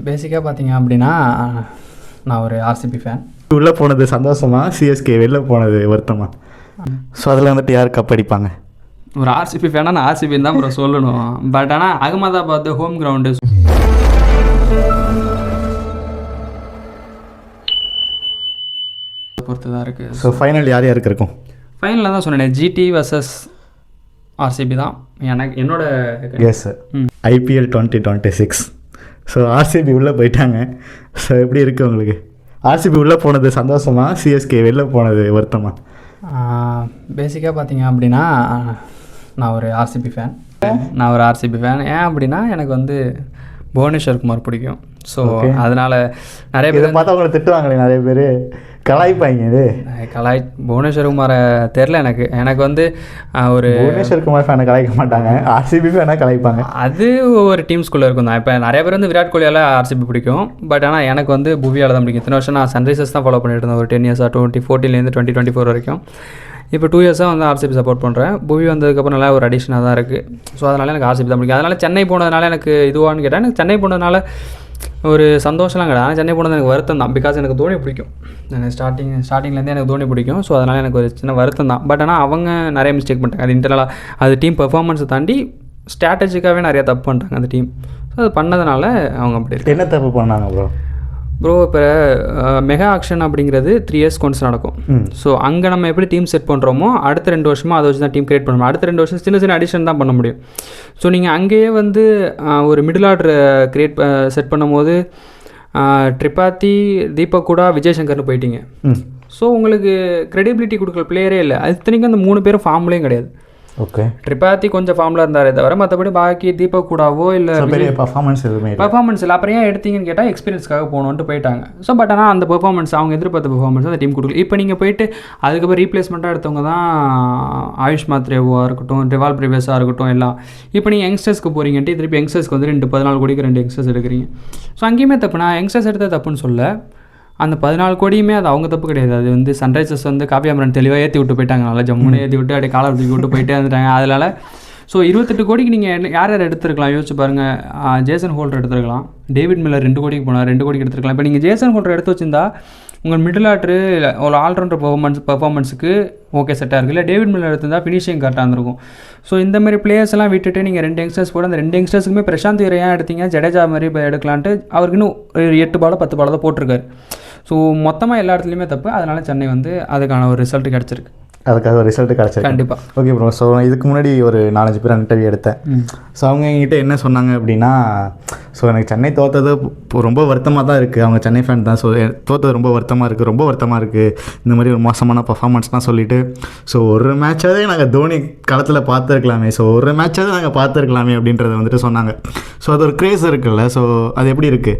பேசிக்காக பார்த்தீங்க அப்படின்னா, நான் ஒரு ஆர்சிபி ஃபேன். உள்ளே போனது சந்தோஷமா, சிஎஸ்கே வெளில போனது வருத்தமா? ஸோ அதில் வந்துட்டு யார் கப் அடிப்பாங்க? ஒரு ஆர்சிபி ஃபேனாக நான் ஆர்சிபின்னு தான் அப்புறம் சொல்லணும். பட் ஆனால் அகமதாபாத் ஹோம் கிரவுண்டு பொறுத்து தான் இருக்குது. ஸோ ஃபைனல் யார் யாருக்கு இருக்கும்? ஃபைனலில் தான் சொன்னேன், ஜிடி வர்சஸ் ஆர்சிபி தான் என்னோட yes sir. IPL 2026. So RCB உள்ளே போயிட்டாங்க. ஸோ எப்படி இருக்குது உங்களுக்கு? ஆர்சிபி உள்ளே போனது சந்தோஷமா, சிஎஸ்கே வெளில போனது வருத்தமா? பேசிக்காக பார்த்தீங்க அப்படின்னா, நான் ஒரு ஆர்சிபி ஃபேன். ஏன் அப்படின்னா எனக்கு வந்து புவனேஸ்வர் குமார் பிடிக்கும். ஸோ அதனால் நிறைய பேர் பார்த்தா அவங்களை திட்டுவாங்களே, நிறைய பேர் கலாய்ப்பாங்க. இது புவனேஸ்வர் குமாரை தெரில. எனக்கு வந்து ஒரு புவனேஸ்வர் குமார் ஃபேனை கலாய்க்க மாட்டாங்க, ஆர்சிபி ஃபேனாக கலாய்ப்பாங்க. அது ஒரு டீம்ஸ்குள்ளே இருக்கும் தான். இப்போ நிறைய பேர் வந்து விராட் கோலியால் ஆர்சிபி பிடிக்கும். பட் ஆனால் எனக்கு வந்து புவியால் தான் பிடிக்கும். இத்தனை வருஷம் நான் சன்ரைசர்ஸ் தான் ஃபாலோ பண்ணிட்டு இருந்தேன். ஒரு 10 இயர்ஸாக 2014 2024 வரைக்கும். இப்போ 2 இயர்ஸாக வந்து ஆர்சிபி சப்போர்ட் பண்ணுறேன். புவி வந்ததுக்கப்புறம் நல்லா ஒரு அடிஷனாக தான் இருக்குது. ஸோ அதனால் எனக்கு ஆர்சிபி தான் பிடிக்கும். அதனால் சென்னை போனதுனால எனக்கு இதுவான்னு கேட்டால், எனக்கு சென்னை போனதுனால ஒரு சந்தோஷம்லாம் கிடையாது. ஆனால் சென்னை போனது எனக்கு வருத்தம் தான். பிகாஸ் எனக்கு தோனி பிடிக்கும். எனக்கு ஸ்டார்டிங்லேருந்தே எனக்கு தோனி பிடிக்கும். ஸோ அதனால் எனக்கு ஒரு சின்ன வருத்தம் தான். பட் ஆனால் அவங்க நிறைய மிஸ்டேக் பண்ணிட்டாங்க. அது இன்டர்னலாக அது டீம் பெர்ஃபார்மன்ஸை தாண்டி ஸ்ட்ராட்டஜிக்காகவே நிறையா தப்பு பண்ணிட்டாங்க அந்த டீம். ஸோ அது பண்ணதுனால அவங்க அப்படி இருக்கு. என்ன தப்பு பண்ணாங்க ப்ரோ? இப்போ மெகா ஆக்ஷன் அப்படிங்கிறது 3 இயர்ஸ் கொண்டு நடக்கும். ஸோ அங்கே நம்ம எப்படி டீம் செட் பண்ணுறோமோ அடுத்த 2 வருஷமாக அதை வச்சு தான் டீம் கிரியேட் பண்ணணும். அடுத்த 2 வருஷம் சின்ன அடிஷன் தான் பண்ண முடியும். ஸோ நீங்கள் அங்கேயே வந்து ஒரு மிடில் ஆர்டர் செட் பண்ணும்போது ட்ரிபாத்தி, தீபக் கூட விஜய் சங்கர்னு போயிட்டீங்க. ஸோ உங்களுக்கு க்ரெடிபிலிட்டி கொடுக்குற பிளேயரே இல்லை. அது இத்தனைக்கும் அந்த 3 பேரும் ஃபார்ம்லேயும் கிடையாது. ஓகே, ட்ரிபாத்தி கொஞ்சம் ஃபார்மில் இருந்தாரே தவிர மற்றபடி பாக்கி தீபக் கூடாவோ இல்லை பர்ஃபார்மன்ஸ் இல்லை. அப்புறம் ஏன் எடுத்தீங்கன்னு கேட்டால் எக்ஸ்பீரியன்ஸ்க்காக போகணுன்ட்டு போயிட்டாங்க. ஸோ பட் ஆனால் அந்த பெர்ஃபார்மன்ஸ் அவங்க எதிர்பார்த்த பெர்ஃபார்மன்ஸ் அந்த டீம் கொடுக்கல. இப்போ நீங்கள் போயிட்டு அதுக்கப்புறம் ரீப்ளேஸ்மெண்ட்டாக எடுத்தவங்க தான் ஆயுஷ் மாத்ரேவாக இருக்கட்டும், ரிவால் பிரிவேஸாக இருக்கட்டும் எல்லாம். இப்போ நீங்கள் யங்ஸ்டர்ஸ்க்கு போகிறீங்கன்ட்டு திருப்பி யங்ஸ்டர்ஸ்க்கு வந்து 14 கோடிக்கு 2 யங்ஸ்டர்ஸ் எடுக்கிறீங்க. ஸோ அங்கேயுமே தப்பு. நான் யங்ஸ்டர்ஸ் எடுத்த தப்புன்னு சொல்ல, அந்த 14 கோடியுமே அது அவங்க தப்பு கிடையாது. அது வந்து சன்ரைசர்ஸ் வந்து காபி அமரன் தெளிவாக ஏற்றி விட்டு போயிட்டாங்க. நல்லா ஜம்முன்னு ஏற்றி விட்டு அப்படியே காலர் தூக்கி விட்டு போயிட்டே வந்துட்டாங்க. அதனால் ஸோ 28 கோடிக்கு நீங்கள் யார் எடுத்துருக்கலாம் யோசிச்சு பாருங்கள். ஜேசன் ஹோல்டர் எடுத்துருக்கலாம். டேவிட் மில்லர் 2 கோடிக்கு போனார், 2 கோடிக்கு எடுத்துருக்கலாம். இப்போ நீங்கள் ஜேசன் ஹோல்டர் எடுத்து வச்சிருந்தா உங்கள் மிடில் ஆர்டரு ஒரு ஆல்ரவுண்டர் பர்ஃபார்மன்ஸுக்கு ஓகே செட்டாக இருக்குது. இல்லை டேவிட் மில்லர் எடுத்திருந்தால் ஃபினிஷிங் கரெக்டாக இருந்திருக்கும். ஸோ இந்த மாதிரி பிளேயர்ஸ் எல்லாம் விட்டுட்டு நீங்கள் 2 யங்ஸ்டர்ஸ் போட, அந்த 2 யங்ஸ்டர்ஸுக்குமே பிரசாந்த் வீரை ஏன் எடுத்தீங்க, ஜடேஜா மாதிரி இப்போ எடுக்கலான்ட்டு அவருக்கு இன்னும் 8 பாலோ 10 பாலோ தான் போட்டிருக்காரு. ஸோ மொத்தமாக எல்லா இடத்துலையுமே தப்பு. அதனால் சென்னை வந்து அதுக்கான ஒரு ரிசல்ட் கிடச்சிருக்கு. அதுக்காக ஒரு ரிசல்ட் கிடச்சிருக்கு கண்டிப்பாக. Okay bro. ஸோ இதுக்கு முன்னாடி ஒரு 4-5 பேர் இன்டர்வியூ எடுத்தேன். ஸோ அவங்க என்கிட்ட என்ன சொன்னாங்க அப்படின்னா, ஸோ எனக்கு சென்னை தோற்றது ரொம்ப வருத்தமாக தான் இருக்குது. அவங்க சென்னை ஃபேன் தான். ஸோ தோற்றது ரொம்ப வருத்தமாக இருக்குது இந்த மாதிரி ஒரு மோசமான பர்ஃபார்மன்ஸ்லாம் சொல்லிவிட்டு, ஸோ ஒரு மேட்சாவது நாங்கள் தோனி களத்தில் பார்த்துருக்கலாமே, ஸோ ஒரு மேட்சாவது நாங்கள் பார்த்துருக்கலாமே அப்படின்றத வந்துட்டு சொன்னாங்க. ஸோ அது ஒரு க்ரேஸ் இருக்குல்ல, ஸோ அது எப்படி இருக்குது?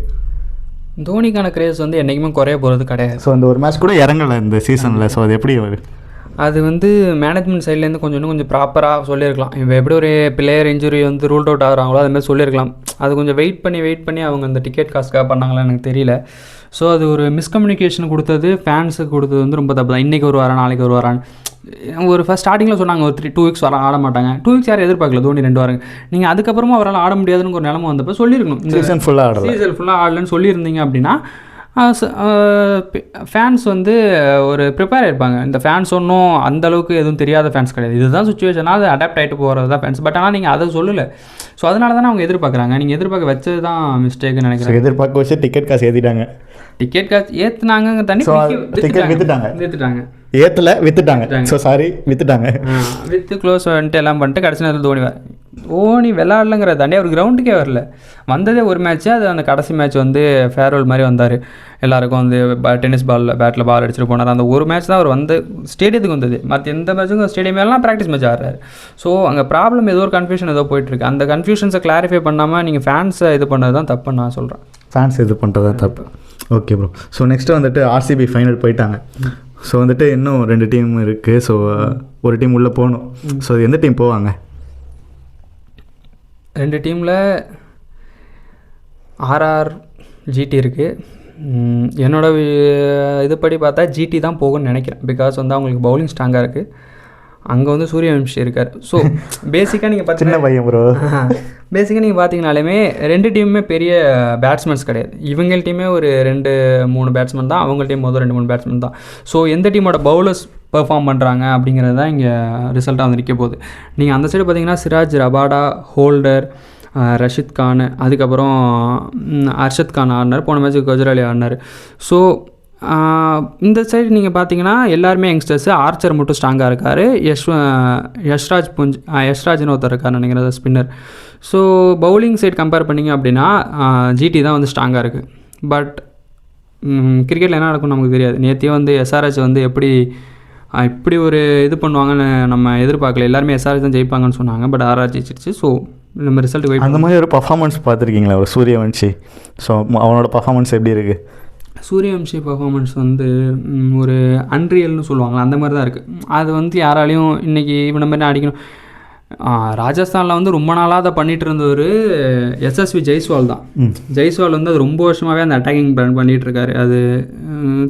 தோனிக்கான கிரேஸ் வந்து என்றைக்குமே குறைய போகிறது கிடையாது. ஸோ அந்த ஒரு மேட்ச் கூட இறங்கலை இந்த சீசனில். ஸோ அது எப்படி அது வந்து மேனேஜ்மெண்ட் சைட்லேருந்து கொஞ்சம் ப்ராப்பராக சொல்லியிருக்கலாம். இப்போ எப்படி ஒரு பிளேயர் இன்ஜுரி வந்து ரூல்ட் அவுட் ஆகிறாங்களோ அதுமாதிரி சொல்லியிருக்கலாம். அது கொஞ்சம் வெயிட் பண்ணி அவங்க அந்த டிக்கெட் காசுக்காக பண்ணாங்களா எனக்கு தெரியல. ஸோ அது ஒரு மிஸ்கம்யூனிகேஷன் கொடுத்தது, ஃபேன்ஸுக்கு கொடுத்தது வந்து ரொம்ப தப்பு தான். இன்றைக்கி ஒரு வாரம் நாளைக்கு ஒரு வாரம் ஒரு ஃபஸ்ட் ஸ்டார்டிங்கில் சொன்னாங்க ஒரு 2 வீக்ஸ் வர ஆட மாட்டாங்க. 2 வீக்ஸ் யாரும் எதிர்பார்க்கல, தோனி 2 வாரம். நீங்கள் அதுக்கப்புறமா அவரால் ஆட முடியாதுன்னு ஒரு நிலமை வந்தப்போ சொல்லியிருக்கணும். சீசன் ஃபுல்லாக ஆடலன்னு சொல்லியிருந்தீங்க அப்படின்னா ஃபேன்ஸ் வந்து ஒரு ப்ரிப்பேர் ஆகிருப்பாங்க. இந்த ஃபேன்ஸ் ஒன்றும் அந்தளவுக்கு எதுவும் தெரியாத ஃபேன்ஸ் கிடையாது. இதுதான் சுச்சுவேஷனாக அது அடாப்ட் ஆகிட்டு போகிறது தான் ஃபேன்ஸ். பட் ஆனால் நீங்கள் அதை சொல்லலை. ஸோ அதனால தானே அவங்க எதிர்பார்க்குறாங்க. நீங்கள் எதிர்பார்க்க வச்சது தான் மிஸ்டேக்குன்னு நினைக்கிறேன். எதிர்பார்க்க வச்சு டிக்கெட் காசு ஏற்றிட்டாங்க. டிக்கெட் காசு ஏற்றுனாங்க, தண்ணி விற்றுட்டாங்க. ஏற்றலை, விற்றுட்டாங்க. So sorry, விற்றுட்டாங்க. விற்று க்ளோஸ் வந்துட்டு எல்லாம் பண்ணிட்டு கடைசி நேரத்தில் தோனி விளாட்லங்கிற தாண்டி அவர் கிரவுண்டுக்கே வரல. வந்ததே ஒரு மேட்ச்சு, அது அந்த கடைசி மேட்ச் வந்து ஃபேர்வெல் மாதிரி வந்தார். எல்லாருக்கும் வந்து டென்னிஸ் பேட்டில் பால் அடிச்சுட்டு போனார். அந்த ஒரு மேட்ச் தான் அவர் வந்து ஸ்டேடியத்துக்கு வந்தது. மற்ற எந்த மேட்சுக்கும் ஸ்டேடியம் எல்லாம் ப்ராக்டிஸ் மேட்ச் ஆடுறாரு. ஸோ அங்கே ப்ராப்ளம் ஏதோ ஒரு கன்ஃபியூஷன் ஏதோ போயிட்டுருக்கு. அந்த கன்ஃபியூஷன்ஸை கிளாரிஃபை பண்ணாமல் நீங்கள் ஃபேன்ஸை இது பண்ணது தான் தப்புன்னு நான் சொல்கிறேன். ஃபேன்ஸ் இது பண்ணுறது தான் தப்பு. Okay bro. ஸோ நெக்ஸ்ட்டு வந்துட்டு ஆர்சிபி ஃபைனல் போயிட்டாங்க. ஸோ வந்துட்டு இன்னும் 2 டீம் இருக்குது. ஸோ ஒரு டீம் உள்ளே போகணும். ஸோ எந்த டீம் போவாங்க? 2 டீமில் ஆர்ஆர் ஜிடி இருக்குது. என்னோடய இதுபடி பார்த்தா ஜிடி தான் போகும்னு நினைக்கிறேன். பிகாஸ் வந்து அவங்களுக்கு பவுலிங் ஸ்ட்ராங்காக இருக்குது. அங்கே வந்து சூரியவம்சி இருக்கார். ஸோ பேசிக்காக நீங்கள் சின்ன பையன் ப்ரோ. பேசிக்காக நீங்கள் பார்த்தீங்கனாலுமே 2 டீமுமே பெரிய பேட்ஸ்மேன்ஸ் கிடையாது. இவங்க டீமே ஒரு 2-3 பேட்ஸ்மேன் தான், அவங்க டீம் மொதல் 2-3 பேட்ஸ்மேன் தான். ஸோ எந்த டீமோட பவுலர்ஸ் பெர்ஃபார்ம் பண்ணுறாங்க அப்படிங்கிறது தான் இங்கே ரிசல்ட்டாக வந்து நிற்க போகுது. நீங்கள் அந்த சைடு பார்த்தீங்கன்னா சிராஜ், ரபாடா, ஹோல்டர், ரஷித் கான், அதுக்கப்புறம் அர்ஷத் கான் ஆடினார். போன மேட்ச்சுக்கு குஜராலி ஆடினார். ஸோ இந்த சைடு நீங்கள் பார்த்தீங்கன்னா எல்லாருமே யங்ஸ்டர்ஸு. ஆர்ச்சர் மட்டும் ஸ்ட்ராங்காக இருக்கார். யஷ்ராஜ்னு ஒருத்தர் இருக்கார் நினைக்கிறத spinner. So bowling side compare பண்ணிங்க அப்படின்னா ஜிடி தான் வந்து ஸ்ட்ராங்காக இருக்குது. பட் கிரிக்கெட்டில் என்ன நடக்கும்னு நமக்கு தெரியாது. நேற்றையே வந்து எஸ்ஆர்ஹெச் வந்து இப்படி ஒரு இது பண்ணுவாங்கன்னு நம்ம எதிர்பார்க்கல. எல்லாருமே எஸ்ஆர்ஹெச் தான் ஜெயிப்பாங்கன்னு சொன்னாங்க. பட் ஆர்ஆர் ஜெயிச்சிருச்சு. ஸோ நம்ம ரிசல்ட் அந்த மாதிரி ஒரு பர்ஃபார்மன்ஸ் பார்த்துருக்கீங்களா ஒரு சூரியவன்ஷி? ஸோ அவனோட பர்ஃபார்மன்ஸ் எப்படி இருக்குது? சூரியவம்சி பர்ஃபார்மன்ஸ் வந்து ஒரு அன்ரியல்னு சொல்லுவாங்களா, அந்த மாதிரி தான் இருக்குது. அது வந்து யாராலையும் இன்றைக்கி இவனை மாதிரி அடிக்கணும். ராஜஸ்தானில் வந்து ரொம்ப நாளாக அதை பண்ணிகிட்டு இருந்தவர் எஸ்எஸ்வி ஜெய்ஸ்வால் தான். ஜெய்ஸ்வால் வந்து அது ரொம்ப வருஷமாகவே அந்த அட்டாக்கிங் பிளான் பண்ணிகிட்ருக்காரு. அது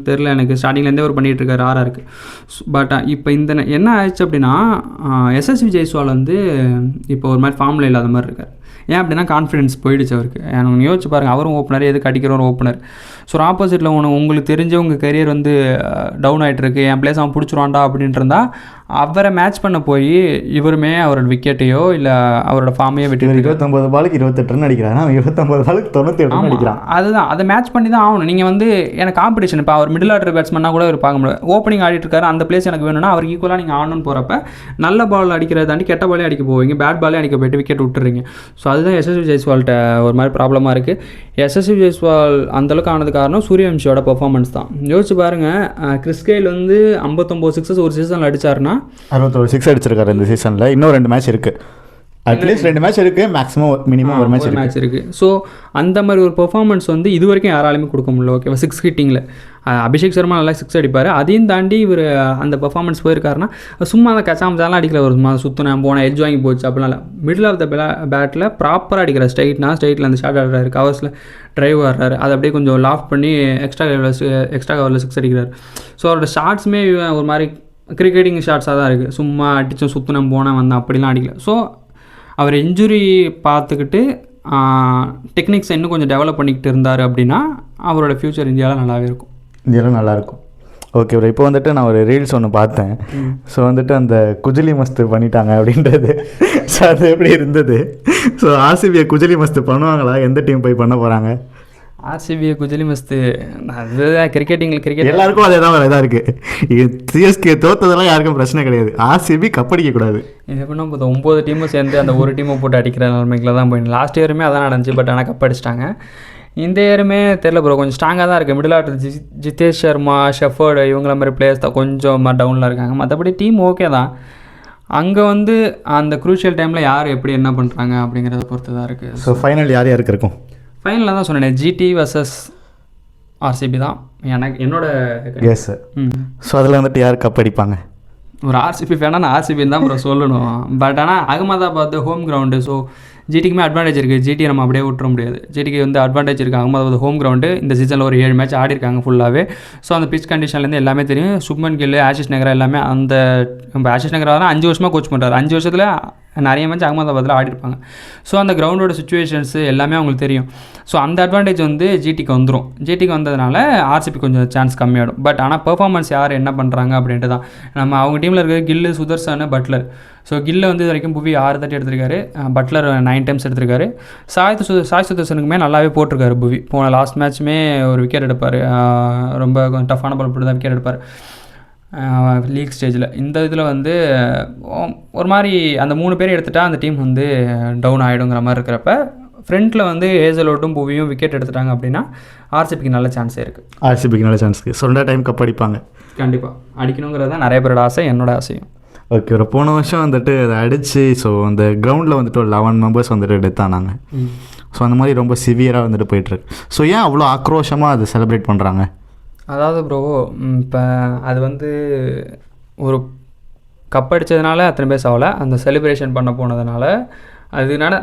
தெரில எனக்கு, ஸ்டார்டிங்லேருந்தே அவர் பண்ணிகிட்ருக்காரு ஆர்ஆருக்கு. பட் இப்போ இந்த என்ன ஆயிடுச்சு அப்படின்னா எஸ்எஸ்வி ஜெய்ஸ்வால் வந்து இப்போ ஒரு மாதிரி ஃபார்மில் இல்லாத மாதிரி இருக்கார். ஏன் அப்படின்னா கான்ஃபிடென்ஸ் போயிடுச்சு அவருக்கு. எனக்கு யோசிச்சு பாருங்கள், அவரும் ஓப்பனர், எதுக்கு அடிக்கிற ஒரு ஓப்பனர். ஸோ ஆப்போசிட்டில் உங்களுக்கு தெரிஞ்ச உங்கள் கரியர் வந்து டவுன் ஆகிட்டுருக்கு, என் பிளேஸ் அவன் பிடிச்சிருவான்டா அப்படின்ட்டு இருந்தால் அவரை மேட்ச் பண்ண போய் இவருமே அவரோட விக்கெட்டையோ இல்லை அவரோட ஃபார்மையோ விட்டு 29 பாலுக்கு 28 ரன் அடிக்கிறான். 29 பாலுக்கு 97 ரன் அடிக்கிறான். அதுதான், அதை மேட்ச் பண்ணி தான் ஆகணும். நீங்கள் வந்து எனக்கு காம்படிஷன், இப்போ அவர் மிடில் ஆர்டர் பேட்ஸ்மேனாக கூட அவர் பார்க்க முடியாது. ஓப்பனிங் ஆடிட்டு இருக்காரு, அந்த பிளேஸ் எனக்கு வேணும்னா அவருக்கு ஈக்குவலாக நீங்கள் ஆடணும்னு போகிறப்ப நல்ல பால் அடிக்கிறத தாண்டி கெட்ட பாலே அடிக்க போவீங்க, பேட் பாலே அடிக்க போயிட்டு விக்கெட் விட்டுறீங்க. ஸோ அதுதான் எஸ்எஸ்வி ஜெய்ஸ்வால்கிட்ட ஒரு மாதிரி ப்ராப்ளமாக இருக்குது. எஸ்எஸ்வி ஜெய்ஸ்வால் அந்தளவுக்கு ஆனது காரணம் சூரியவம்சியோட பெர்ஃபார்மன்ஸ் தான். யோசிச்சு பாருங்கள், கிறிஸ் கெயில் வந்து 59 சிக்ஸஸ் ஒரு சீசனில் அடித்தாருன்னா 61 சிக்ஸ் அடிச்சிருக்காரு இந்த சீசனில். இன்னும் 2 மேட்ச் இருக்குது, அட்லீஸ்ட் 2 மேட்ச் இருக்குது, மேக்ஸிமம் மினிமம் ஒரு மேட்ச் இருக்குது. ஸோ அந்த மாதிரி ஒரு பெர்ஃபார்மன்ஸ் வந்து இது வரைக்கும் யாராலுமே கொடுக்க முடியல. ஓகேவா, 6 ஹிட்டிங்கில் அபிஷேக் சர்மா நல்லா 6 அடிப்பார். அதையும் தாண்டி இவர் அந்த பெர்ஃபார்மன்ஸ் போயிருக்காருன்னா சும்மா அந்த கச்சாமச்சாலாம் அடிக்கல. ஒரு சுற்றினேன் போனேன் எட்ஜ் வாங்கி போச்சு அப்படிலாம் இல்லை. மிடில் ஆஃப் த பேட்டில் ப்ராப்பராக அடிக்கிற ஸ்ட்ரைட்டில் அந்த ஷார்ட் ஆடுறாரு, கவர்ஸில் ட்ரைவ் ஆடுறாரு, அதை அப்படியே கொஞ்சம் லாஃப்ட் பண்ணி எக்ஸ்ட்ரா கவரில் 6 அடிக்கிறார். ஸோ அவரோட ஷார்ட்ஸுமே ஒரு மாதிரி கிரிக்கெட்டிங் ஷார்ட்ஸாக தான் இருக்குது. சும்மா அடித்தோம் சுற்றினேன் போனேன் வந்தேன் அப்படிலாம் அடிக்கல. ஸோ அவர் இன்ஜுரி பார்த்துக்கிட்டு டெக்னிக்ஸை இன்னும் கொஞ்சம் டெவலப் பண்ணிக்கிட்டு இருந்தார் அப்படின்னா அவரோட ஃப்யூச்சர் இந்தியாவில் நல்லாவே இருக்கும். இந்தியாவில் நல்லாயிருக்கும். ஓகே ப்ரோ, இப்போ வந்துட்டு நான் ஒரு ரீல்ஸ் ஒன்று பார்த்தேன். ஸோ வந்துட்டு அந்த குஜிலி மஸ்து பண்ணிட்டாங்க அப்படின்றது. ஸோ அது எப்படி இருந்தது? ஸோ ஆர்சிபியை குஜிலி மஸ்து பண்ணுவாங்களா? எந்த டீம் போய் பண்ண போகிறாங்க? ஆர்சிபியை குஜிலி மஸ்து அதுதான் கிரிக்கெட் எல்லாருக்கும் அதே தான் இதாக இருக்குது. சிஎஸ்கே தோற்றதெல்லாம் யாருக்கும் பிரச்சனை கிடையாது, ஆர்சிபி கப்படிக்கக்கூடாது. இது எப்படின்னா 9 டீமும் சேர்ந்து அந்த ஒரு டீமை போட்டு அடிக்கிற நிலைமைக்கில் தான் போயிடும். லாஸ்ட் இயருமே அதான் நடந்துச்சு. பட் ஆனால் கப் அடிச்சிட்டாங்க. இந்த இயருமே தெரில ப்ரோ, கொஞ்சம் ஸ்ட்ராங்காக தான் இருக்குது. Middle order Jitesh Sharma, shepherd இவங்கள மாதிரி பிளேயர்ஸ் தான் கொஞ்சம் டவுனில் இருக்காங்க. மற்றபடி டீம் ஓகே தான். அங்கே வந்து அந்த குரூஷியல் டைமில் யார் எப்படி என்ன பண்ணுறாங்க அப்படிங்கிறத பொறுத்து தான் இருக்குது. ஸோ ஃபைனல் யார் யாருக்கு இருக்கும்? ஃபைனலில் தான் சொன்னேன், ஜிடி வர்சஸ் ஆர்சிபி தான் என்னோட எஸ். ஸோ அதில் வந்துட்டு யார் கப் அடிப்பாங்க? ஒரு ஆர்சிபி ஃபேனாக நான் ஆர்சிபின்னு தான் அப்புறம் சொல்லணும். பட் ஆனால் அகமதாபாத் ஹோம் கிரவுண்டு. ஸோ ஜிடிக்குமே அட்வான்டேஜ் இருக்குது. ஜிடியை நம்ம அப்படியே விட்டுற முடியாது. ஜிடிக்கு வந்து அட்வான்டேஜ் இருக்குது. Ahmedabad home ground. இந்த சீசனில் ஒரு 7 மேட்ச் ஆடிருக்காங்க ஃபுல்லாகவே. ஸோ அந்த பிச் கண்டிஷன்லேருந்து எல்லாமே தெரியும். சுப்மன் கில், ஆஷிஷ் நெஹ்ரா எல்லாமே அந்த நம்ம ஆஷிஷ் நெஹ்ரா தான் 5 வருஷமாக கோச் பண்ணுறாரு. 5 வருஷத்தில் நிறைய மேட்ச் அகமதாபாத்தில் ஆடிருப்பாங்க. ஸோ அந்த கிரவுண்டோட சுச்சுவேஷன்ஸு எல்லாமே அவங்களுக்கு தெரியும். ஸோ அந்த அட்வான்டேஜ் வந்து ஜிடிக்கு வந்துடும். ஜிடிக்கு வந்ததுனால ஆர்சிபி கொஞ்சம் சான்ஸ் கம்மியாகிடும். பட் ஆனால் பெர்ஃபார்மன்ஸ் யார் என்ன பண்ணுறாங்க அப்படின்ட்டு தான். நம்ம அவங்க டீமில் இருக்கிற கில்லு, சுதர்சன், பட்லர். ஸோ கில்லை வந்து இது வரைக்கும் புவி 6 தட்டி எடுத்திருக்காரு. பட்லர் 9 டைம்ஸ் எடுத்திருக்காரு. சாய் சுதர்சனுக்குமே நல்லாவே போட்டிருக்காரு புவி. போன லாஸ்ட் மேட்ச்சுமே ஒரு விக்கெட் எடுப்பார். ரொம்ப கொஞ்சம் டஃப்பான பால் போட்டு தான் விக்கெட் எடுப்பார் லீக் ஸ்டேஜில். இந்த இதில் வந்து ஒரு மாதிரி அந்த 3 பேர் எடுத்துகிட்டா அந்த டீம் வந்து டவுன் ஆகிடுங்கிற மாதிரி இருக்கிறப்ப ஃப்ரண்ட்டில் வந்து ஹேசலோட்டும் புவியும் விக்கெட் எடுத்துட்டாங்க அப்படின்னா ஆர்சிபிக்கு நல்ல சான்ஸே இருக்குது. ஆர்சிபிக்கு நல்ல சான்ஸ் இருக்குது. ஸோ 2 டைம் கப் அடிப்பாங்க கண்டிப்பாக. அடிக்கணுங்கிறது தான் நிறைய பேரோட ஆசை, என்னோட ஆசையும். ஓகே, ஒரு போன வருஷம் வந்துட்டு அதை அடித்து ஸோ அந்த கிரவுண்டில் வந்துட்டு ஒரு 11 மெம்பர்ஸ் வந்துட்டு டெத் ஆனாங்க. ஸோ அந்த மாதிரி ரொம்ப சிவியராக வந்துட்டு போயிட்டுருக்கு. ஸோ ஏன் அவ்வளோ ஆக்ரோஷமாக அதை செலிப்ரேட் பண்ணுறாங்க? அதாவது ப்ரோ, இப்போ அது வந்து ஒரு கப் அடித்ததுனால அத்தனை பேர் சாவலை, அந்த செலிப்ரேஷன் பண்ண போனதுனால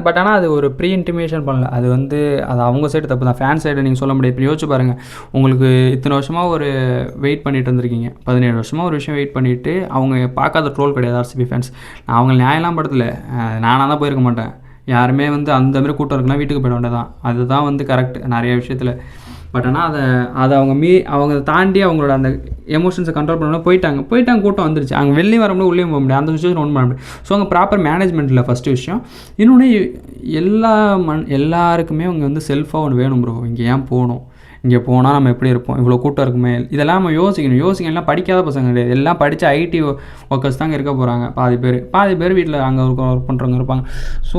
பட் ஆனால் அது ஒரு ப்ரீ இன்டிமேஷன் பண்ணல. அது வந்து அது அவங்க சைடு தப்பு தான், ஃபேன் சைடு நீங்கள் சொல்ல முடியாது. இப்போ யோசிச்சு பாருங்கள், உங்களுக்கு இத்தனை வருஷமாக ஒரு வெயிட் பண்ணிட்டு வந்திருக்கீங்க, 17 வருஷமாக ஒரு விஷயம் வெயிட் பண்ணிவிட்டு அவங்க பார்க்காத ட்ரோல் கிடையாது ஆர்சிபி ஃபேன்ஸ். நான் அவங்க நியாயம்லாம் படத்தில் நானாக தான் போயிருக்க மாட்டேன். யாருமே வந்து அந்த மாதிரி கூட்டம் இருக்குன்னா வீட்டுக்கு போயிட வேண்டியதான். அதுதான் வந்து கரெக்ட் நிறைய விஷயத்தில். பட் ஆனால் அதை அவங்க தாண்டி அவங்களோட அந்த எமோஷன்ஸை கண்ட்ரோல் பண்ணணும் போயிட்டாங்க கூட்டம் வந்துருச்சு. அங்கே வெளியே வர முடியாது, உள்ளே போக முடியாது, அந்த சுச்சுவேஷன் ஒன்றும் பண்ண முடியாது. ஸோ அங்கே ப்ராப்பர் மேனேஜ்மெண்ட்டில் ஃபஸ்ட்டு விஷயம். இன்னொன்று எல்லாருக்குமே அவங்க வந்து செல்ஃபாக ஒன்று வேணும் ப்ரோ. இங்கே ஏன் போகணும், இங்கே போனால் நம்ம எப்படி இருப்போம், இவ்வளோ கூட்டம் இருக்குமே, இதெல்லாம் நம்ம யோசிக்கணும். எல்லாம் படிக்காத பசங்க கிடையாது, எல்லாம் படித்த ஐடி ஒர்க்கர்ஸ் தாங்க இருக்க போகிறாங்க. பாதி பேர் வீட்டில் அங்கே ஒர்க் பண்ணுறவங்க இருப்பாங்க. ஸோ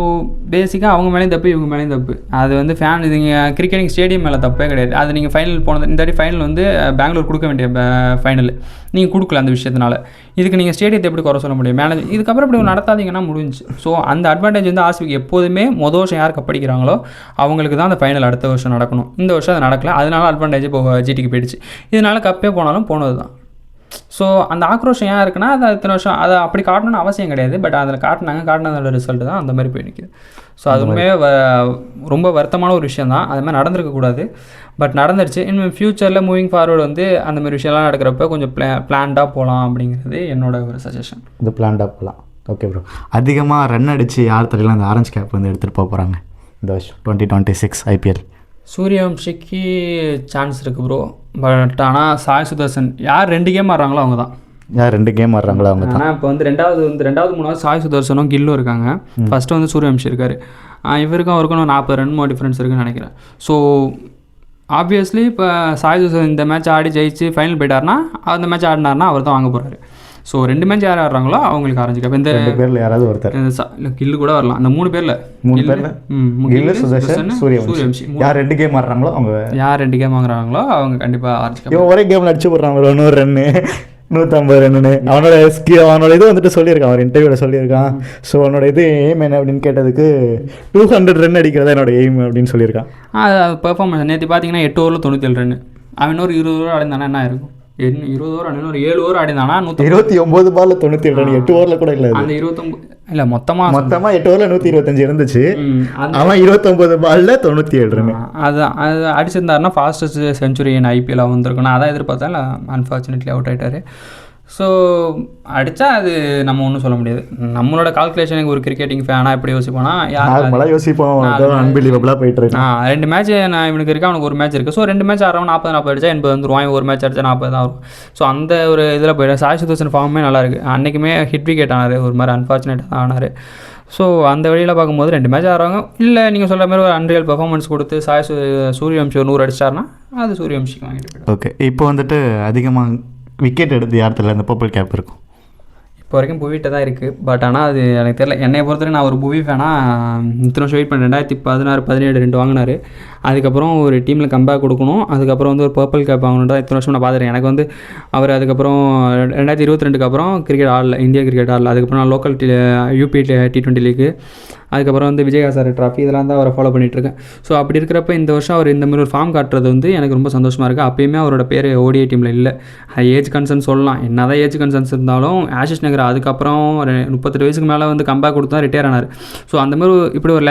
பேசிக்காக அவங்க மேலேயும் தப்பு, இவங்க மேலேயும் தப்பு. அது வந்து ஃபேன் இதுங்க கிரிக்கெட்டிங் ஸ்டேடியம் மேலே தப்பே கிடையாது. அது நீங்கள் ஃபைனல் போனது, இந்த வாட்டி ஃபைனல் வந்து பெங்களூர் கொடுக்க வேண்டிய ஃபைனல் நீங்கள் கொடுக்கல அந்த விஷயத்தினால. இதுக்கு நீங்கள் ஸ்டேடியத்தை எப்படி குறை சொல்ல முடியும்? இதுக்கப்புறம் இப்படி நடத்தாதீங்கன்னா முடிஞ்சு. ஸோ அந்த அட்வான்டேஜ் வந்து ஆர்சிபிக்கு எப்போதுமே மொதல் வருஷம் யார் கப்படிக்கிறாங்களோ அவங்களுக்கு தான் அந்த ஃபைனல் அடுத்த வருஷம் நடக்கணும். இந்த வருஷம் அது நடக்கல, அதனால அட்வான்டேஜ் இப்போ ஜிடிக்கு போயிடுச்சு. இதனால கப்பே போனாலும் போனது தான். ஸோ அந்த ஆக்ரோஷம் ஏன் இருக்குன்னா, அது இத்தனை வருஷம் அதை அப்படி காட்டணும்னு அவசியம் கிடையாது. பட் அதில் காட்டினதோட ரிசல்ட் தான் அந்த மாதிரி போய் நிற்கிது. ஸோ அது உண்மையாக ரொம்ப வருத்தமான ஒரு விஷயம் தான். அது மாதிரி நடந்திருக்கக்கூடாது, பட் நடந்துருச்சு. இன்னும் ஃப்யூச்சரில் மூவிங் ஃபார்வர்டு வந்து அந்த மாதிரி விஷயம்லாம் நடக்கிறப்ப கொஞ்சம் பிளான்டாக போகலாம் அப்படிங்கிறது என்னோட ஒரு சஜஷன். இந்த பிளான்டாக போகலாம். Okay bro. அதிகமாக ரன் அடித்து யார் தலையில் அந்த ஆரஞ்சு கேப் வந்து எடுத்துகிட்டு போக போகிறாங்க இந்த வருஷம் 2026 ஐபிஎல்? சூரியவம்சிக்கு சான்ஸ் இருக்குது ப்ரோ. பட் ஆனால் சாய் சுதர்சன் யார் 2 கேம் ஆடுறாங்களோ அவங்க தான். யார் 2 கேம் ஆடுறாங்களோ அவங்க தான். ஆனால் இப்போ வந்து ரெண்டாவது 3வது சாய் சுதர்சனும் கில்லும் இருக்காங்க. ஃபஸ்ட்டு வந்து சூரியவம்சி இருக்கார். இவருக்கும் அவருக்கும் 40 ரன் டிஃப்ரென்ஸ் இருக்குன்னு நினைக்கிறேன். ஸோ ஆப்வியஸ்லி இப்போ சாய் சுதர்சன் இந்த மேட்ச் ஆடி ஜெயிச்சு ஃபைனல் போயிட்டார்னா, அந்த மேட்ச் ஆடினார்னா அவர் தான் வாங்க போகிறாரு. ஸோ 2 மேட்ச் யார் ஆடுறாங்களோ அவங்களுக்கு ஆரஞ்சு கேப். இந்த 2 பேரில் யாராவது ஒருத்தர் கில்லு கூட வரலாம். அந்த 3 பேரில் கில்லு, சுதர்சன், சூரியவம்சி யார் 2 கேம் ஆடுறாங்களோ யார் 2 கேம் வாங்குறாங்களோ அவங்க கண்டிப்பாக ஆரஞ்சு கேப். ஒரே கேமில் அடிச்சு போடுறாங்க 100 ரன்னு 150 ரன்னு. அவனோட இது வந்துட்டு சொல்லியிருக்கான், அவர் இன்டர்வியூவில் சொல்லியிருக்கான். ஸோ அவனோட இது எய்ம் என்ன அப்படின்னு கேட்டதுக்கு 200 ரன் அடிக்கிறதா என்னோட எய்ம் அப்படின்னு சொல்லியிருக்கான். பெர்ஃபார்மன்ஸ் நேற்று பார்த்தீங்கன்னா 8 ஓவரில் 97 ரன். அவன் ஒரு 20 ஓவர் ஆடிந்தானா என்ன இருக்கும்? 20 ஓவர் ஆடினா ஒரு 7 ஓவர் ஆடினானா 129 பாலில் 97 ரன். 8 ஓவரில் கூட இல்லை, அந்த 29 இல்லை மொத்தமாக 8 ஓவரில் 125 இருந்துச்சு. அவன் 29 பாலில் 97 ரன். அது அடிச்சிருந்தாருன்னா ஃபாஸ்டஸ்ட் செஞ்சுரி ஐபிஎல் வந்திருக்கணும். அதான் எதிர்பார்த்தா இல்லை, அன்ஃபார்ச்சுனேட்லி அவுட் ஆகிட்டார். ஸோ அடித்தா அது நம்ம ஒன்றும் சொல்ல முடியாது. நம்மளோட கால்குலேஷனுக்கு ஒரு கிரிக்கெட்டிங் ஃபேனாக எப்படி யோசிப்போம்னா, யோசிப்போம் அன்பிலீவபிளாக போயிட்டு இருக்கு. 2 மேட்ச் நான் இவனுக்கு இருக்கா, அவனுக்கு ஒரு மேட்ச் இருக்குது. ஸோ 2 மேட்ச் ஆடுறவன் 40 அடிச்சா 80 வந்துருவான். ஒரு மேட்ச் அடிச்சா 40 தான் வரும். ஸோ அந்த ஒரு இதில் போய்ட்டு சாய் சுதர்சன் ஃபார்மே நல்லாயிருக்கு. அன்றைக்குமே ஹிட் விக்கெட் ஆனார், ஒரு மாதிரி அன்ஃபார்ச்சுனேட்டாக தான் ஆனார். ஸோ அந்த வழியில் பார்க்கும்போது 2 மேட்ச் ஆடுறாங்க. இல்லை நீங்கள் சொல்கிற மாதிரி ஒரு அன்ரியல் பெர்ஃபார்மன்ஸ் கொடுத்து சூரியவம்சி 100 அடிச்சார்னா அது சூரியவம்சிக்கு வாங்கிட்டு போய்டும். ஓகே. இப்போ வந்துட்டு அதிகமாக விக்கெட் எடுத்து யார் தெரியல இந்த பர்பிள் கேப் இருக்கும்? இப்போ வரைக்கும் புவிகிட்ட தான் இருக்குது. பட் ஆனால் அது எனக்கு தெரியல. என்னை பொறுத்தவரை நான் ஒரு புவி ஃபேனாக இத்தனை வருஷம் வெயிட் பண்ணேன். 2016, 17 2 வாங்கினார். அதுக்கப்புறம் ஒரு டீமில் கம்பேக் கொடுக்கணும். அதுக்கப்புறம் வந்து ஒரு பர்பிள் கேப் வாங்கணும் தான் இத்தனை வருஷம் நான் பார்த்துருக்கேன். எனக்கு வந்து அவர் அதுக்கப்புறம் 2022க்கு அப்புறம் கிரிக்கெட் ஆடல, இந்தியா கிரிக்கெட் ஆடல. அதுக்கப்புறம் நான் லோக்கல் யூபி T20 லீக்கு, அதுக்கப்புறம் வந்து விஜயகாசாரி ட்ராஃபி, இதெல்லாம் தான் அவரை ஃபாலோ பண்ணிகிட்ருக்கேன். ஸோ அப்படி இருக்கிறப்ப இந்த வருஷம் அவர் இந்த மாதிரி ஒரு ஃபார்ம் காட்டுறது வந்து எனக்கு ரொம்ப சந்தோஷமாக இருக்குது. அப்போயுமே அவரோட பேர் ஓடிஐ டீமில் இல்லை. ஏஜ் கன்சர்ன் சொல்லலாம். என்ன தான் ஏஜ் கன்சர்ன்ஸ் இருந்தாலும் ஆஷிஷ் நகர் அதுக்கப்புறம் ஒரு 38 வயசுக்கு மேலே வந்து கம்பேக் கொடுத்து தான் ரிட்டையர் ஆனார். ஸோ அந்த மாதிரி இப்படி ஒரு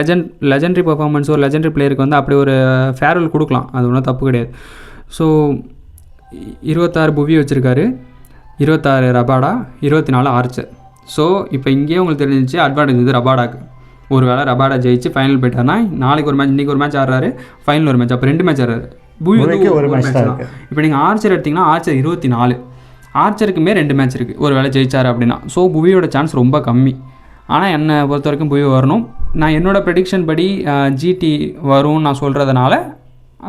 லெஜெண்டரி பர்ஃபார்மன்ஸ், ஒரு லெஜெண்டரி பிளேயருக்கு வந்து அப்படி ஒரு ஃபேர்வெல் கொடுக்கலாம். அது ஒன்றும் தப்பு கிடையாது. ஸோ 26 புவி வச்சுருக்காரு, 26 ரபாடா, 24 ஆர்ச்சர். ஸோ இப்போ இங்கேயே உங்களுக்கு தெரிஞ்சிச்சு அட்வான்டேஜ் வந்து ரபாடாக்கு. ஒரு வேளை ரபாடா ஜெயிச்சு ஃபைனல் போயிட்டார்னா நாளைக்கு ஒரு மேட்ச், இன்றைக்கி ஒரு மேட்ச் ஆடுறாரு, ஃபைனல் ஒரு மேட்ச், அப்போ 2 மேட்ச் ஆடுறாரு. புவி வந்து ஒரு மேட்ச் தான். இப்போ நீங்கள் ஆர்ச்சர் எடுத்திங்கன்னா ஆர்ச்சர் 24, ஆர்ச்சருக்குமே 2 மேட்ச் இருக்குது. ஒரு வேளை ஜெயிச்சார் அப்படின்னா. ஸோ புவியோட சான்ஸ் ரொம்ப கம்மி. ஆனால் என்னை பொறுத்த வரைக்கும் புவி வரணும். நான் என்னோடய ப்ரெடிக்ஷன் படி ஜிடி வரும்னு நான் சொல்கிறதுனால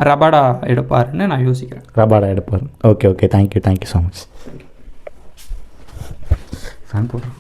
ரபாடா எடுப்பாருன்னு நான் யோசிக்கிறேன். ரபாடா எடுப்பார். Okay. Thank you so much. Fan போடுறோம்.